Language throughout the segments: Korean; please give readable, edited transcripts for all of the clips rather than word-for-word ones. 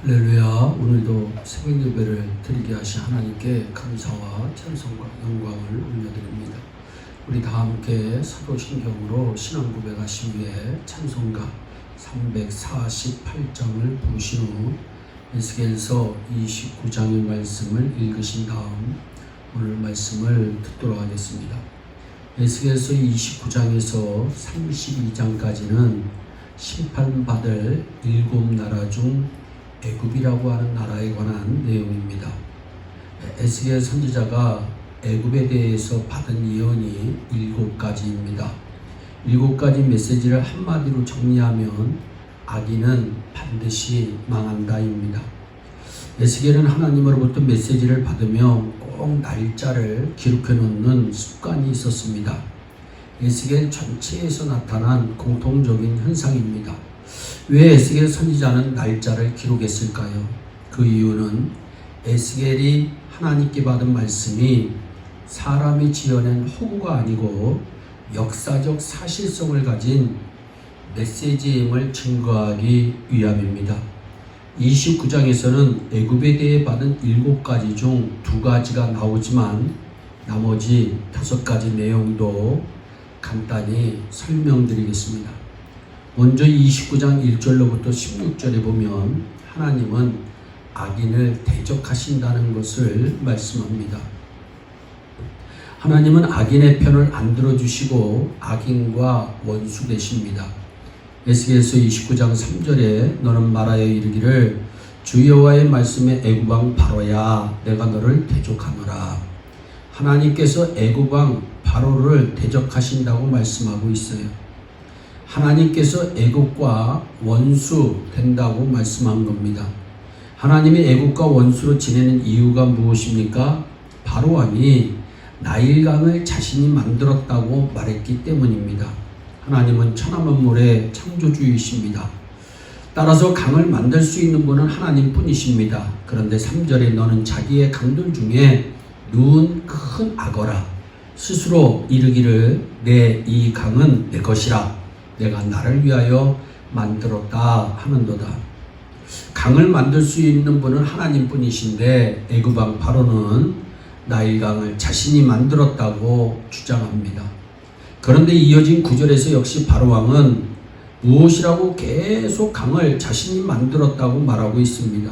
할렐루야. 오늘도 새벽 예배를 드리게 하신 하나님께 감사와 찬송과 영광을 올려드립니다. 우리 다 함께 사도신경으로 신앙 고백하신 후에 찬송가 348장을 부르신 후 에스겔서 29장의 말씀을 읽으신 다음 오늘 말씀을 듣도록 하겠습니다. 에스겔서 29장에서 32장까지는 심판받을 7나라 중 애굽이라고 하는 나라에 관한 내용입니다. 에스겔 선지자가 애굽에 대해서 받은 예언이 7가지입니다. 7가지 메시지를 한마디로 정리하면 악인은 반드시 망한다입니다. 에스겔은 하나님으로부터 메시지를 받으며 꼭 날짜를 기록해 놓는 습관이 있었습니다. 에스겔 전체에서 나타난 공통적인 현상입니다. 왜 에스겔 선지자는 날짜를 기록했을까요? 그 이유는 에스겔이 하나님께 받은 말씀이 사람이 지어낸 허구가 아니고 역사적 사실성을 가진 메시지임을 증거하기 위함입니다. 29장에서는 애굽에 대해 받은 7가지 중 2가지가 나오지만 나머지 5가지 내용도 간단히 설명드리겠습니다. 먼저 29장 1절로부터 16절에 보면 하나님은 악인을 대적하신다는 것을 말씀합니다. 하나님은 악인의 편을 안 들어주시고 악인과 원수 되십니다. 에스겔서 29장 3절에 너는 말하여 이르기를 주 여호와의 말씀에 애굽 왕 바로야 내가 너를 대적하노라. 하나님께서 애굽 왕 바로를 대적하신다고 말씀하고 있어요. 하나님께서 애굽과 원수 된다고 말씀한 겁니다. 하나님이 애굽과 원수로 지내는 이유가 무엇입니까? 바로 왕이 나일강을 자신이 만들었다고 말했기 때문입니다. 하나님은 천하만물의 창조주이십니다. 따라서 강을 만들 수 있는 분은 하나님뿐이십니다. 그런데 3절에 너는 자기의 강들 중에 누운 큰 악어라 스스로 이르기를 내 이 강은 내 것이라 내가 나를 위하여 만들었다 하는도다. 강을 만들 수 있는 분은 하나님뿐이신데 애굽 왕 바로는 나일강을 자신이 만들었다고 주장합니다. 그런데 이어진 9절에서 역시 바로 왕은 무엇이라고 계속 강을 자신이 만들었다고 말하고 있습니다.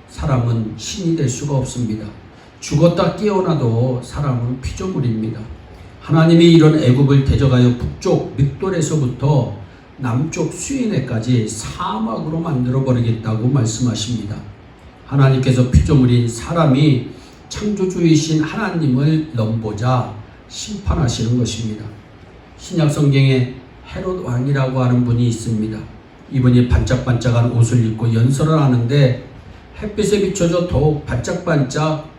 사람은 신이 될 수가 없습니다. 죽었다 깨어나도 사람은 피조물입니다. 하나님이 이런 애굽을 대적하여 북쪽 믹돌에서부터 남쪽 수인에까지 사막으로 만들어버리겠다고 말씀하십니다. 하나님께서 피조물인 사람이 창조주이신 하나님을 넘보자 심판하시는 것입니다. 신약성경에 헤롯 왕이라고 하는 분이 있습니다. 이분이 반짝반짝한 옷을 입고 연설을 하는데 햇빛에 비춰져 더욱 반짝반짝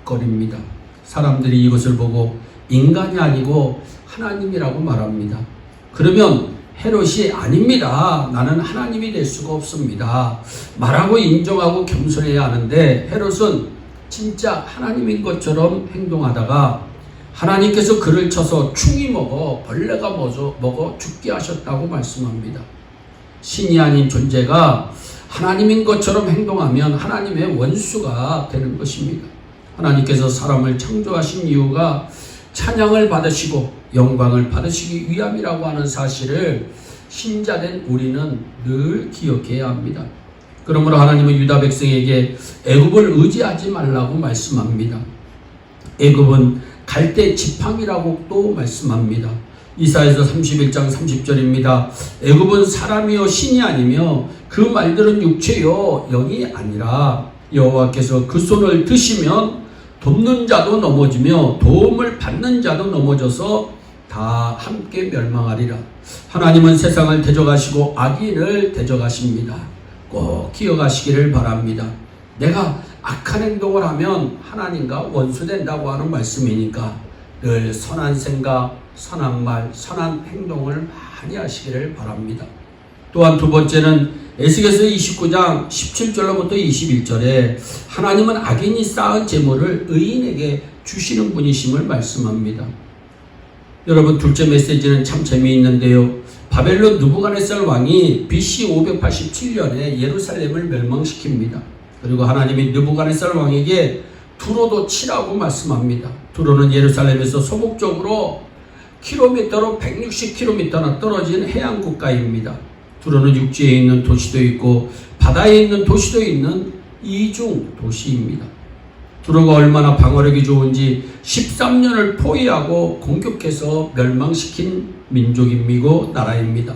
거립니다. 사람들이 이것을 보고 인간이 아니고 하나님이라고 말합니다. 그러면 헤롯이 아닙니다. 나는 하나님이 될 수가 없습니다. 말하고 인정하고 겸손해야 하는데 헤롯은 진짜 하나님인 것처럼 행동하다가 하나님께서 그를 쳐서 충이 먹어 벌레가 먹어 죽게 하셨다고 말씀합니다. 신이 아닌 존재가 하나님인 것처럼 행동하면 하나님의 원수가 되는 것입니다. 하나님께서 사람을 창조하신 이유가 찬양을 받으시고 영광을 받으시기 위함이라고 하는 사실을 신자된 우리는 늘 기억해야 합니다. 그러므로 하나님은 유다 백성에게 애굽을 의지하지 말라고 말씀합니다. 애굽은 갈대 지팡이라고 또 말씀합니다. 이사야서 31장 30절입니다. 애굽은 사람이요 신이 아니며 그 말들은 육체요 영이 아니라 여호와께서 그 손을 드시면 돕는 자도 넘어지며 도움을 받는 자도 넘어져서 다 함께 멸망하리라. 하나님은 세상을 대적하시고 악인을 대적하십니다. 꼭 기억하시기를 바랍니다. 내가 악한 행동을 하면 하나님과 원수된다고 하는 말씀이니까 늘 선한 생각, 선한 말, 선한 행동을 많이 하시기를 바랍니다. 또한 두 번째는 에스겔서 29장 17절로부터 21절에 하나님은 악인이 쌓은 재물을 의인에게 주시는 분이심을 말씀합니다. 여러분, 둘째 메시지는 참 재미있는데요. 바벨론 느부갓네살 왕이 BC 587년에 예루살렘을 멸망시킵니다. 그리고 하나님이 느부갓네살 왕에게 두로도 치라고 말씀합니다. 두로는 예루살렘에서 소북쪽으로 킬로미터로 160km나 떨어진 해안 국가입니다. 두로는 육지에 있는 도시도 있고 바다에 있는 도시도 있는 이중 도시입니다. 두로가 얼마나 방어력이 좋은지 13년을 포위하고 공격해서 멸망시킨 민족이고 나라입니다.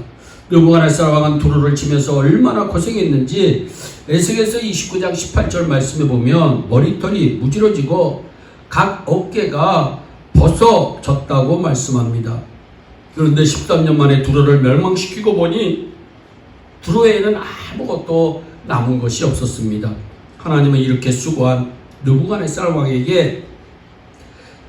느부갓네살 왕은 두로를 치면서 얼마나 고생했는지 에스겔서 29장 18절 말씀에 보면 머리털이 무지러지고 각 어깨가 벗어졌다고 말씀합니다. 그런데 13년 만에 두로를 멸망시키고 보니 두로에는 아무것도 남은 것이 없었습니다. 하나님은 이렇게 수고한 느부갓네살 왕에게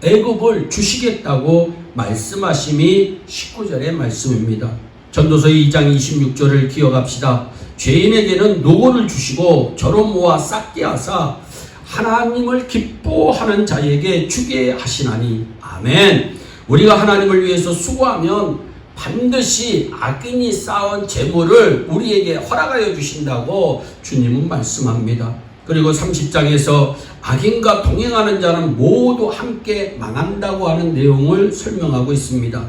애굽을 주시겠다고 말씀하심이 19절의 말씀입니다. 전도서 2장 26절을 기억합시다. 죄인에게는 노고를 주시고 저로 모아 싹게 하사 하나님을 기뻐하는 자에게 주게 하시나니. 아멘. 우리가 하나님을 위해서 수고하면 반드시 악인이 쌓은 재물을 우리에게 허락하여 주신다고 주님은 말씀합니다. 그리고 30장에서 악인과 동행하는 자는 모두 함께 망한다고 하는 내용을 설명하고 있습니다.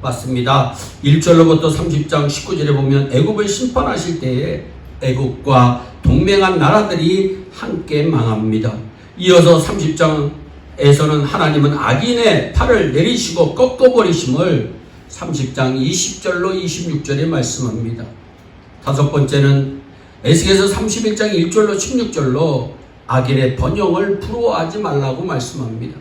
맞습니다. 1절로부터 30장 19절에 보면 애굽을 심판하실 때에 애굽과 동맹한 나라들이 함께 망합니다. 이어서 30장에서는 하나님은 악인의 팔을 내리시고 꺾어버리심을 30장 20절로 26절에 말씀합니다. 다섯 번째는 에스겔서 31장 1절로 16절로 악인의 번영을 부러워하지 말라고 말씀합니다.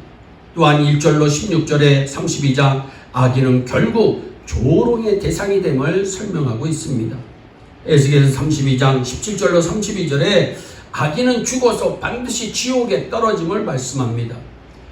또한 1절로 16절에 32장 악인은 결국 조롱의 대상이 됨을 설명하고 있습니다. 에스겔서 32장 17절로 32절에 악인은 죽어서 반드시 지옥에 떨어짐을 말씀합니다.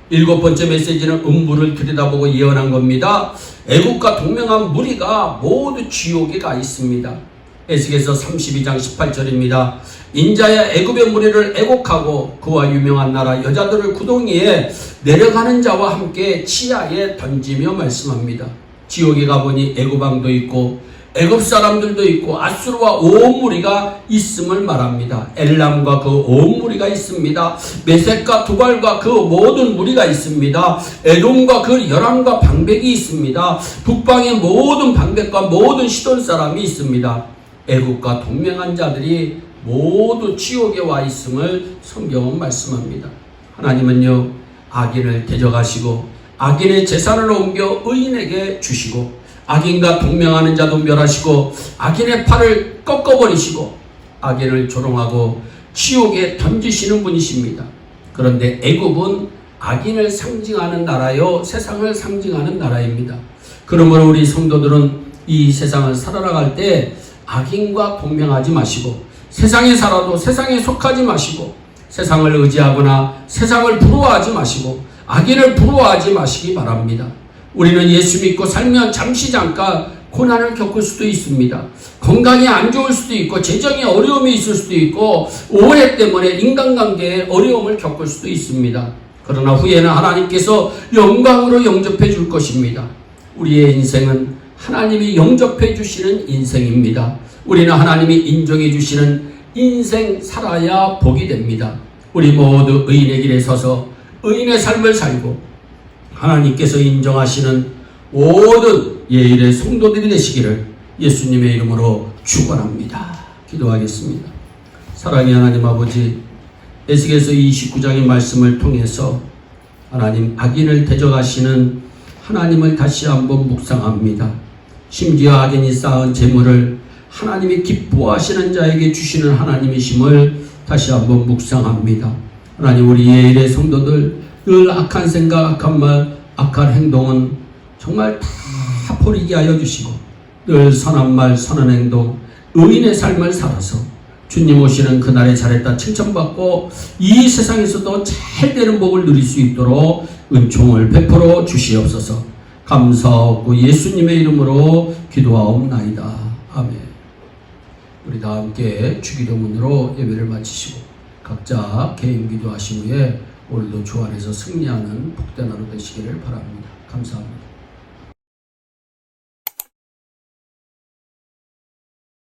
일곱 번째 메시지는 음부를 들여다보고 예언한 겁니다. 애국과 동맹한 무리가 모두 지옥에 가 있습니다. 에스겔서 32장 18절입니다. 인자야 애굽의 무리를 애곡하고 그와 유명한 나라 여자들을 구덩이에 내려가는 자와 함께 치하에 던지며 말씀합니다. 지옥에 가보니 애굽 왕도 있고 애굽 사람들도 있고 아수르와 온 무리가 있음을 말합니다. 엘람과 그 온 무리가 있습니다. 메섹과 두발과 그 모든 무리가 있습니다. 에돔과 그 열왕과 방백이 있습니다. 북방의 모든 방백과 모든 시돈 사람이 있습니다. 애굽과 동맹한 자들이 모두 지옥에 와 있음을 성경은 말씀합니다. 하나님은요, 악인을 대적하시고 악인의 재산을 옮겨 의인에게 주시고 악인과 동맹하는 자도 멸하시고 악인의 팔을 꺾어버리시고 악인을 조롱하고 지옥에 던지시는 분이십니다. 그런데 애굽은 악인을 상징하는 나라요, 세상을 상징하는 나라입니다. 그러므로 우리 성도들은 이 세상을 살아나갈 때 악인과 동맹하지 마시고 세상에 살아도 세상에 속하지 마시고 세상을 의지하거나 세상을 부러워하지 마시고 악인을 부러워하지 마시기 바랍니다. 우리는 예수 믿고 살면 잠시 잠깐 고난을 겪을 수도 있습니다. 건강이 안 좋을 수도 있고 재정에 어려움이 있을 수도 있고 오해 때문에 인간관계에 어려움을 겪을 수도 있습니다. 그러나 후에는 하나님께서 영광으로 영접해 줄 것입니다. 우리의 인생은 하나님이 영접해 주시는 인생입니다. 우리는 하나님이 인정해 주시는 인생 살아야 복이 됩니다. 우리 모두 의인의 길에 서서 의인의 삶을 살고 하나님께서 인정하시는 모든 예일의 성도들이 되시기를 예수님의 이름으로 축원합니다. 기도하겠습니다. 사랑의 하나님 아버지, 에스겔서 29장의 말씀을 통해서 하나님 악인을 대적하시는 하나님을 다시 한번 묵상합니다. 심지어 악인이 쌓은 재물을 하나님이 기뻐하시는 자에게 주시는 하나님이심을 다시 한번 묵상합니다. 하나님, 우리 예일의 성도들 늘 악한 생각, 악한 말, 악한 행동은 정말 다 버리게 하여 주시고 늘 선한 말, 선한 행동, 의인의 삶을 살아서 주님 오시는 그날에 잘했다 칭찬받고 이 세상에서도 잘 되는 복을 누릴 수 있도록 은총을 베풀어 주시옵소서. 감사하고 예수님의 이름으로 기도하옵나이다. 아멘. 우리 다 함께 주기도문으로 예배를 마치시고 각자 개인 기도하신 후에 오늘도 주 안에서 승리하는 복된 하루 되시기를 바랍니다. 감사합니다.